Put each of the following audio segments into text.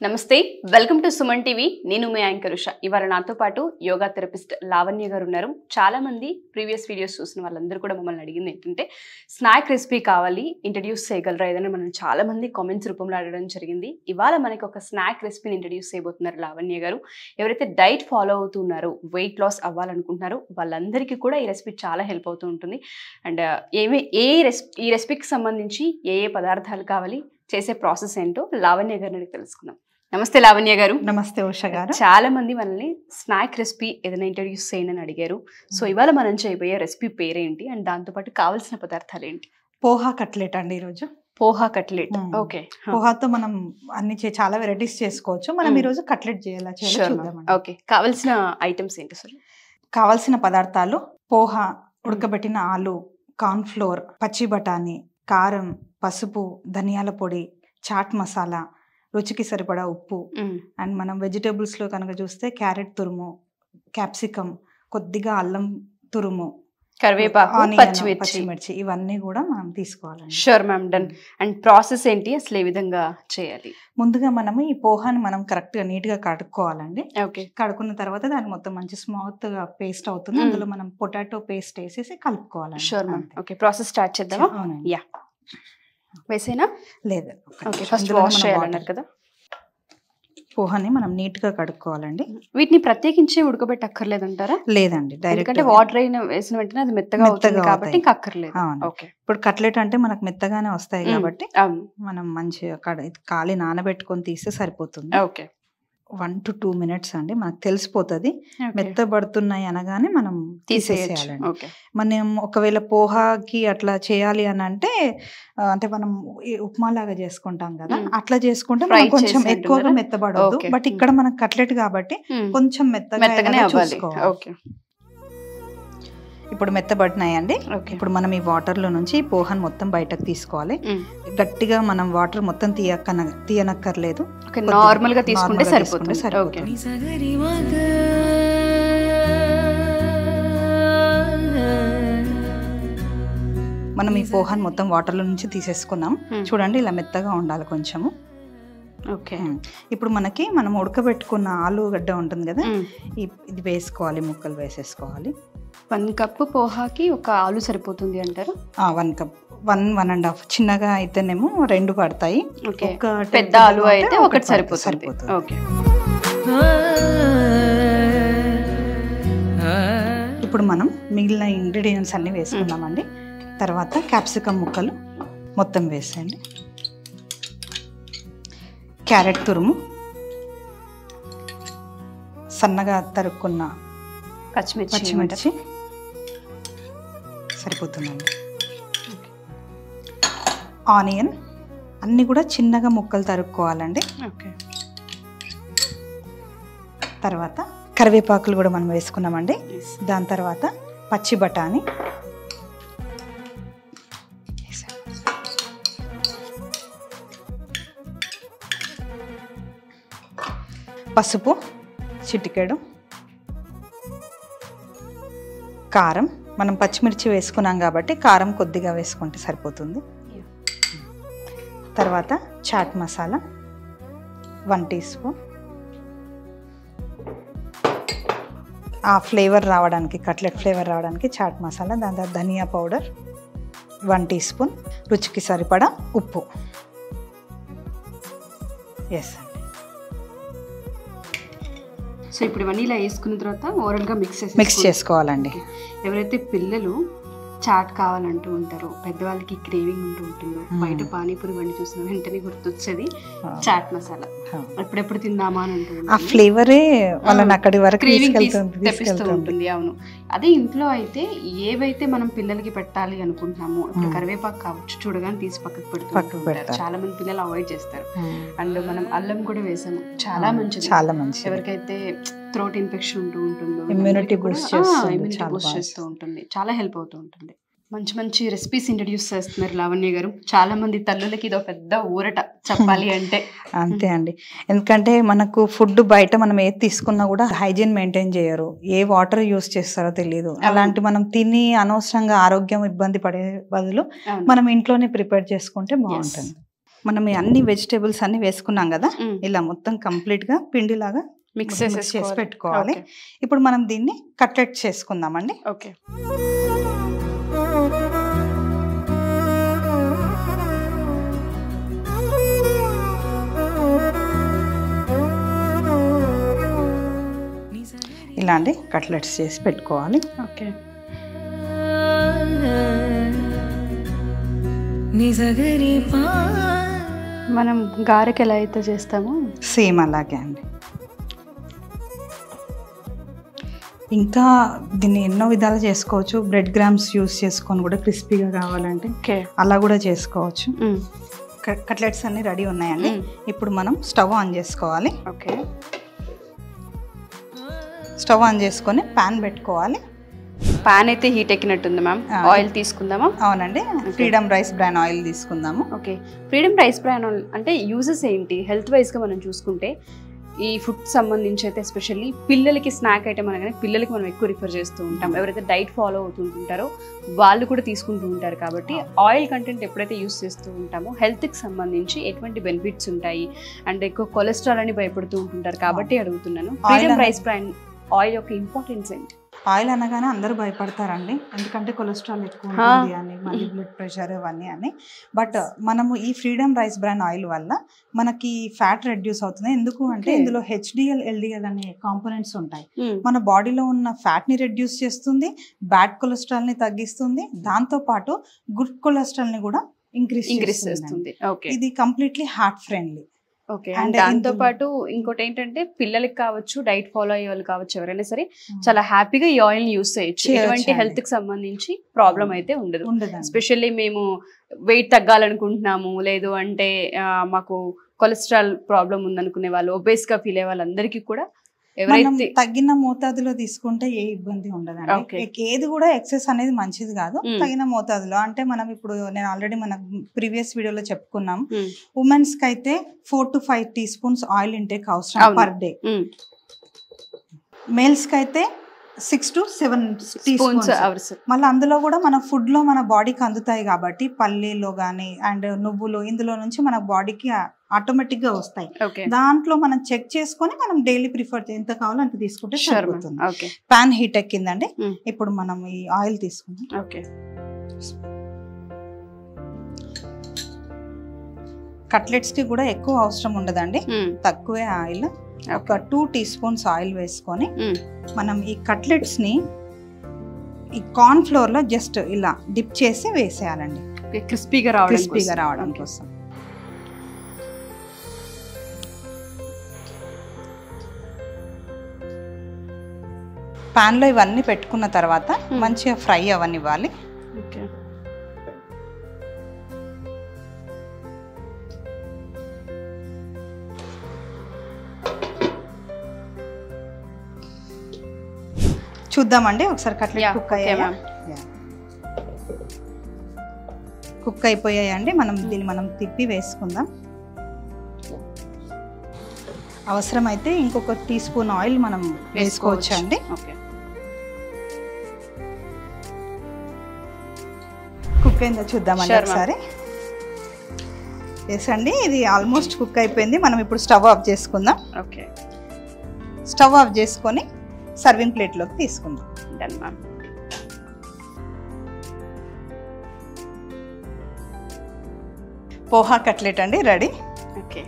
నమస్తే welcome to Suman TV నేను మీ anchor Usha ఇవాళ నాతో పాటు యోగా థెరపిస్ట్ లావణ్య గారు ఉన్నారు చాలా మంది ప్రీవియస్ వీడియోస్ చూసిన వాళ్ళందరూ కూడా మమ్మల్ని అడిగింది ఏంటంటే స్నాక్ రెసిపీ కావాలి ఇంట్రడ్యూస్ చేయగలరా ఏదైనా మనం చాలా మంది కామెంట్స్ రూపంలో అడగడం జరిగింది ఇవాళ మనకి ఒక స్నాక్ రెసిపీని ఇంట్రడ్యూస్ చేయబోతున్నారు లావణ్య గారు ఎవరైతే డైట్ ఫాలో అవుతున్నారో వెయిట్ లాస్ అవ్వాలనుకుంటున్నారో వాళ్ళందరికీ కూడా ఈ రెసిపీ చాలా హెల్ప్ అవుతూ ఉంటుంది అండ్ ఈ రెసిపీకి సంబంధించి ఏ పదార్థాలు కావాలి చేసే ప్రాసెస్ ఏంటో లావణ్య గారిని తెలుసుకుందాం నమస్తే లావణ్య గారు నమస్తే ఉషా గారు చాలా మంది మనల్ని స్నాక్ రెసిపీ ఏదైనా ఇంట్రడ్యూస్ చేయండి అని అడిగారు సో ఇవాళ మనం చేయబోయే రెసిపీ పేరేంటి అండ్ దాంతోపాటు కావాల్సిన పదార్థాలు ఏంటి పోహా కట్లెట్ అండి ఈరోజు పోహా కట్లెట్ ఓకే పోహాతో మనం అన్ని చాలా వెరైటీస్ చేసుకోవచ్చు మనం ఈరోజు కట్లెట్ చేయాలి ఓకే కావాల్సిన ఐటమ్స్ ఏంటి సార్ కావాల్సిన పదార్థాలు పోహా ఉడకబెట్టిన ఆలు కార్న్ ఫ్లోర్ పచ్చి బఠానీ కారం పసుపు ధనియాల పొడి చాట్ మసాలా రుచికి సరిపడా ఉప్పు అండ్ మనం వెజిటేబుల్స్ లో కనుక చూస్తే క్యారెట్ తురుము క్యాప్సికమ్ కొద్దిగా అల్లం తురుము కరివేపాకు పచ్చిమిర్చి ఇవన్నీ కూడా మనం తీసుకోవాలి sure ma'am done and process ఏంటి అసలు ఏ విధంగా చేయాలి ముందుగా మనము ఈ పోహాని మనం కరెక్ట్ గా నీట్ గా కడుక్కోవాలండి ఓకే కడుక్కున్న తర్వాత దాన్ని మొత్తం మంచి స్మూత్ గా పేస్ట్ అవుతుంది అందులో మనం పొటాటో పేస్ట్ వేసేసి కలుపుకోవాలి sure ma'am okay process start చేద్దామా యా వేసేనా లేదు ఓకే ఫస్ట్ వాష్ చేయాలన్నారు కదా పోహాని మనం నీట్ గా కడుక్కోవాలండి వీటిని ప్రత్యేకించి ఉడకబెట్టక్కర్లేదంటారా లేదండి డైరెక్ట్ అంటే వాటర్ అయిన వేసిన వెంటనే అది మెత్తగా అవుతుంది కాబట్టి ఇంకా అక్కర్లేదు ఓకే ఇప్పుడు కట్లెట్ అంటే మనకు మెత్తగానే వస్తాయి కాబట్టి మనం మంచిగా కాలి నానబెట్టుకొని తీస్తే సరిపోతుంది ఓకే 1 to 2 minutes అండి మనకు తెలిసిపోతుంది మెత్తబడుతున్నాయి అనగానే మనం తీసేసేయాలండి మనం ఒకవేళ పోహాకి అట్లా చేయాలి అని అంటే మనం ఉప్మా లాగా చేసుకుంటాం కదా అట్లా చేసుకుంటే కొంచెం ఎక్కువగా మెత్తబడదు బట్ ఇక్కడ మనకు కట్లెట్ కాబట్టి కొంచెం మెత్తగా చూసుకోవాలి ఇప్పుడు మెత్తబడినాయండి ఇప్పుడు మనం ఈ వాటర్ లో నుంచి పోహాన్ మొత్తం బయటకు తీసుకోవాలి గట్టిగా మనం వాటర్ మొత్తం తీయనక్కర్లేదు నార్మల్ గా తీసుకుంటే సరిపోతుంది మనం ఈ పోహాన్ మొత్తం వాటర్ లో నుంచి తీసేసుకున్నాం చూడండి ఇలా మెత్తగా ఉండాలి కొంచెము ఓకే ఇప్పుడు మనం ఉడకబెట్టుకున్న ఆలుగడ్డ ఉంటుంది కదా ఇది వేసుకోవాలి ముక్కలు వేసేసుకోవాలి 1 కప్పు పోహాకి ఒక ఆలు సరిపోతుంది అంటారు 1 కప్ 1.5 చిన్నగా అయితేనేమో 2 పడతాయి ఒక పెద్ద ఆలు అయితే ఒకటి సరిపోతుంది ఓకే ఇప్పుడు మనం మిగిలిన ఇంగ్రీడియంట్స్ అన్ని వేసుకున్నామండి తర్వాత క్యాప్సికమ్ ముక్కలు మొత్తం వేసేయండి క్యారెట్ తురుము సన్నగా తరుక్కున్న పచ్చిమిర్చి సరిపోతుందండి ఆనియన్ అన్ని కూడా చిన్నగా ముక్కలు తరుక్కోవాలండి తర్వాత కరివేపాకులు కూడా మనం వేసుకున్నామండి దాని తర్వాత పచ్చి బఠానీ పసుపు చిటికెడు కారం మనం పచ్చిమిర్చి వేసుకున్నాం కాబట్టి కారం కొద్దిగా వేసుకుంటే సరిపోతుంది తర్వాత చాట్ మసాలా 1 టీ స్పూన్ ఆ ఫ్లేవర్ రావడానికి కట్లెట్ ఫ్లేవర్ రావడానికి చాట్ మసాలా దాని తర్వాత ధనియా పౌడర్ 1 టీ స్పూన్ రుచికి సరిపడా ఉప్పు ఎస్ సో ఇప్పుడు ఇవన్నీ ఇలా వేసుకున్న తర్వాత ఓవరాల్ గా మిక్స్ చేసుకోవాలండి ఎవరైతే పిల్లలు చాట్ కావాలంటూ ఉంటారో పెద్దవాళ్ళకి క్రేవింగ్ ఉంటూ ఉంటుందో బయట పానీపూరి బండి చూసిన వెంటనే గుర్తొచ్చేది చాట్ మసాలా ఎప్పుడెప్పుడు తిందామా అని ఉంటుంది ఆ ఫ్లేవరే వాళ్ళని అక్కడి వరకు తెప్పిస్తూ ఉంటుంది అవును అదే ఇంట్లో అయితే ఏవైతే మనం పిల్లలకి పెట్టాలి అనుకుంటున్నామో ఇప్పుడు కరివేపాకు కావచ్చు చూడగానే తీసి పక్కకు పెడుతూ చాలా మంది పిల్లలు అవాయిడ్ చేస్తారు అండ్ మనం అల్లం కూడా వేసాము చాలా మంచిది ఎవరికైతే థ్రోట్ ఇన్ఫెక్షన్ ఉంటూ ఉంటుందో ఇమ్యూనిటీ బూస్ట్ చేస్తూ ఉంటుంది చాలా హెల్ప్ అవుతూ ఉంటుంది మంచి రెసిపీస్ ఇంట్రడ్యూస్ చేస్తున్నారు లావణ్య గారు చాలా మంది తల్లులకి ఇదో పెద్ద ఊరట చెప్పాలి అంటే అంతే అండి ఎందుకంటే మనకు ఫుడ్ బయట మనం ఏది తీసుకున్నా కూడా హైజీన్ మెయింటైన్ చేయరు ఏ వాటర్ యూస్ చేస్తారో తెలియదు అలాంటి మనం తిని అనవసరంగా ఆరోగ్యం ఇబ్బంది పడే బదులు మనం ఇంట్లోనే ప్రిపేర్ చేసుకుంటే బాగుంటుంది మనం అన్ని వెజిటేబుల్స్ అన్ని వేసుకున్నాం కదా, ఇలా మొత్తం కంప్లీట్ గా పిండిలాగా మిక్స్ చేసి పెట్టుకోవాలి. ఇప్పుడు మనం దీన్ని కట్లెట్ చేసుకుందామండి. ఓకే. ఇలా అండి కట్లెట్స్ చేసి పెట్టుకోవాలి. ఓకే. మనం గారెకి ఎలా అయితే చేస్తామో సేమ్ అలాగే అండి. ఇంకా దీన్ని ఎన్నో విధాలు చేసుకోవచ్చు. బ్రెడ్ గ్రామ్స్ యూస్ చేసుకొని కూడా క్రిస్పీగా కావాలంటే అలా కూడా చేసుకోవచ్చు. కట్లెట్స్ అన్ని రెడీ ఉన్నాయండి. ఇప్పుడు మనం స్టవ్ ఆన్ చేసుకోవాలి. ఓకే. స్టవ్ ఆన్ చేసుకొని ప్యాన్ పెట్టుకోవాలి. పాన్ అయితే హీట్ ఎక్కినట్టుంది మ్యామ్. ఆయిల్ తీసుకుందామా? అవునండి, ఫ్రీడమ్ రైస్ బ్రాన్ ఆయిల్ తీసుకుందాము. Okay. Freedom rice bran oil అంటే యూజెస్ ఏంటి? హెల్త్ వైజ్గా మనం చూసుకుంటే ఈ ఫుడ్ సంబంధించి అయితే ఎస్పెషల్లీ పిల్లలకి స్నాక్ ఐటమ్ అనగానే పిల్లలకి మనం ఎక్కువ రిఫర్ చేస్తూ ఉంటాం. ఎవరైతే డైట్ ఫాలో అవుతుంటారో వాళ్ళు కూడా తీసుకుంటూ ఉంటారు. కాబట్టి ఆయిల్ కంటెంట్ ఎప్పుడైతే యూస్ చేస్తూ ఉంటామో హెల్త్కి సంబంధించి ఎటువంటి బెనిఫిట్స్ ఉంటాయి అండ్ ఎక్కువ కొలెస్ట్రాల్ అని భయపడుతూ ఉంటుంటారు. కాబట్టి అడుగుతున్నాను, ఫ్రీడమ్ రైస్ బ్రాన్ ఆయిల్ యొక్క ఇంపార్టెన్స్ ఏంటి? ఆయిల్ అనగానే అందరూ భయపడతారండి, ఎందుకంటే కొలెస్ట్రాల్ ఎక్కువ ఉంటుంది అని, మళ్ళీ బ్లడ్ ప్రెషర్ ఇవన్నీ అని. బట్ మనము ఈ ఫ్రీడమ్ రైస్ బ్రాన్ ఆయిల్ వల్ల మనకి ఫ్యాట్ రెడ్యూస్ అవుతుంది. ఎందుకు అంటే ఇందులో హెచ్డిఎల్, ఎల్డిఎల్ అనే కాంపోనెంట్స్ ఉంటాయి. మన బాడీలో ఉన్న ఫ్యాట్ ని రెడ్యూస్ చేస్తుంది, బ్యాడ్ కొలెస్ట్రాల్ ని తగ్గిస్తుంది, దాంతో పాటు గుడ్ కొలెస్ట్రాల్ ని కూడా ఇంక్రీస్ చేస్తుంది. ఇది completely heart friendly. Okay. And దాంతో పాటు ఇంకోటి ఏంటంటే పిల్లలకి కావచ్చు, డైట్ ఫాలో అయ్యే వాళ్ళు కావచ్చు, ఎవరైనా సరే చాలా హ్యాపీగా ఈ ఆయిల్ ని యూస్ చేయొచ్చు. ఎటువంటి హెల్త్ కి సంబంధించి ప్రాబ్లం అయితే ఉండదు. ఎస్పెషల్లీ మేము వెయిట్ తగ్గాలనుకుంటున్నాము, లేదు అంటే మాకు కొలెస్ట్రాల్ ప్రాబ్లం ఉందనుకునే వాళ్ళు, ఒబేస్ గా ఫీల్ అయ్యే వాళ్ళందరికీ కూడా ఎవరైతే తగిన మోతాదులో తీసుకుంటే ఏ ఇబ్బంది ఉండదండి. ఏది కూడా ఎక్సెస్ అనేది మంచిది కాదు. తగిన మోతాదులో అంటే మనం ఇప్పుడు నేను ఆల్రెడీ మన ప్రీవియస్ వీడియోలో చెప్పుకున్నాం, ఉమెన్స్ కి అయితే 4 to 5 teaspoons ఆయిల్ ఇంటేక్ అవసరం పర్ డే. మేల్స్ కి అయితే 6 to 7 teaspoons. మళ్ళీ అందులో కూడా మన ఫుడ్ లో మన బాడీకి అందుతాయి కాబట్టి పల్లీలో గానీ అండ్ నువ్వులు, ఇందులో నుంచి మన బాడీకి ఆటోమేటిక్ గా వస్తాయి. దాంట్లో మనం చెక్ చేసుకొని మనం డైలీ ప్రిఫర్ ఎంత కావాలో అంత తీసుకుంటే సరిపోతుంది. పాన్ హీట్ ఎక్కిందండి. ఇప్పుడు మనం ఈ ఆయిల్ తీసుకుందాం. కట్లెట్స్ కి కూడా ఎక్కువ అవసరం ఉండదండి, తక్కువే ఆయిల్. ఒక 2 teaspoons ఆయిల్ వేసుకొని మనం ఈ కట్లెట్స్ ని ఈ కార్న్ ఫ్లోర్ లో జస్ట్ ఇలా డిప్ చేసి వేసేయాలండి, క్రిస్పీగా రావడం కోసం. పాన్ లో ఇవన్నీ పెట్టుకున్న తర్వాత మంచిగా ఫ్రై అవనివ్వాలి. చూద్దామండి ఒకసారి కట్లెట్ కుక్ అయ్యాయా? కుక్ అయిపోయాయండి. దీన్ని మనం తిప్పి వేసుకుందాం. అవసరమైతే ఇంకొక teaspoon ఆయిల్ మనం వేసుకోవచ్చు అండి. కుక్ అయిందో చూద్దామండి ఒకసారి. వేసండి, ఇది ఆల్మోస్ట్ కుక్ అయిపోయింది. మనం ఇప్పుడు స్టవ్ ఆఫ్ చేసుకుందాం. స్టవ్ ఆఫ్ చేసుకొని సర్వింగ్ ప్లేట్లోకి తీసుకుందాం. Done ma'am. పోహా కట్లెట్ అండి రెడీ. ఓకే,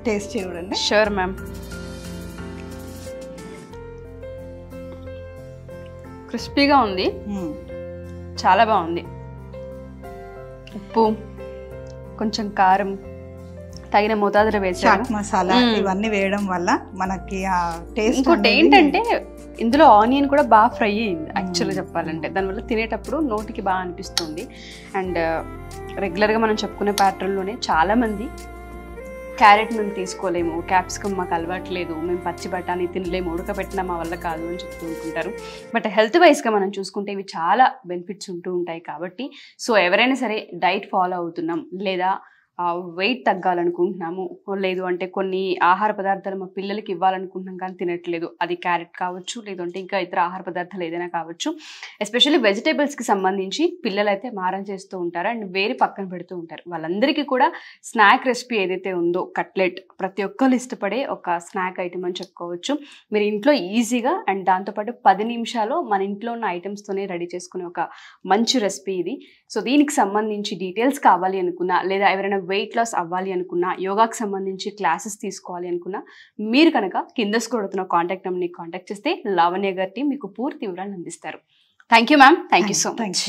టేస్ట్ చూడండి. Sure ma'am. క్రిస్పీగా ఉంది, చాలా బాగుంది. ఉప్పు, కొంచెం కారం, తగిన మోతాదులో వేసాను. చాట్ మసాలా ఇవన్నీ వేయడం వల్ల మనకి ఆ టేస్ట్. ఇంకోటి ఏంటంటే ఇందులో ఆనియన్ కూడా బాగా ఫ్రై అయింది యాక్చువల్గా చెప్పాలంటే. దానివల్ల తినేటప్పుడు నోటికి బాగా అనిపిస్తుంది. అండ్ రెగ్యులర్గా మనం చెప్పుకునే ప్యాటర్న్లోనే చాలామంది క్యారెట్ మేము తీసుకోలేము, క్యాప్సికమ్ మాకు అలవాట్లేదు, మేము పచ్చి బఠానీ తినలేము, ఉడకబెట్టినా మా వల్ల కాదు అని చెప్తూ ఉంటుంటారు. బట్ హెల్త్ వైజ్గా మనం చూసుకుంటే ఇవి చాలా బెనిఫిట్స్ ఉంటూ ఉంటాయి. కాబట్టి సో ఎవరైనా సరే డైట్ ఫాలో అవుతున్నాం లేదా వెయిట్ తగ్గాలనుకుంటున్నాము, లేదు అంటే కొన్ని ఆహార పదార్థాలు మా పిల్లలకి ఇవ్వాలనుకుంటున్నాం కానీ తినట్లేదు, అది క్యారెట్ కావచ్చు, లేదంటే ఇంకా ఇతర ఆహార పదార్థాలు ఏదైనా కావచ్చు, ఎస్పెషల్లీ వెజిటేబుల్స్కి సంబంధించి పిల్లలు అయితే మారం చేస్తూ ఉంటారు అండ్ వేరే పక్కన పెడుతూ ఉంటారు. వాళ్ళందరికీ కూడా స్నాక్ రెసిపీ ఏదైతే ఉందో కట్లెట్ ప్రతి ఒక్కరు ఇష్టపడే ఒక స్నాక్ ఐటమ్ అని చెప్పుకోవచ్చు. మీరు ఇంట్లో ఈజీగా అండ్ దాంతోపాటు 10 నిమిషాలు మన ఇంట్లో ఉన్న ఐటమ్స్తోనే రెడీ చేసుకునే ఒక మంచి రెసిపీ ఇది. సో దీనికి సంబంధించి డీటెయిల్స్ కావాలి అనుకున్నా, లేదా ఎవరైనా వెయిట్ లాస్ అవ్వాలి అనుకున్నా, యోగాకి సంబంధించి క్లాసెస్ తీసుకోవాలి అనుకున్నా, మీరు కనుక కింద స్క్రోల్ అవుతున్న కాంటాక్ట్ నెంబర్ని కాంటాక్ట్ చేస్తే లావణ్య గారి టీం మీకు పూర్తి వివరాలను అందిస్తారు. Thank you ma'am. Thank you so much.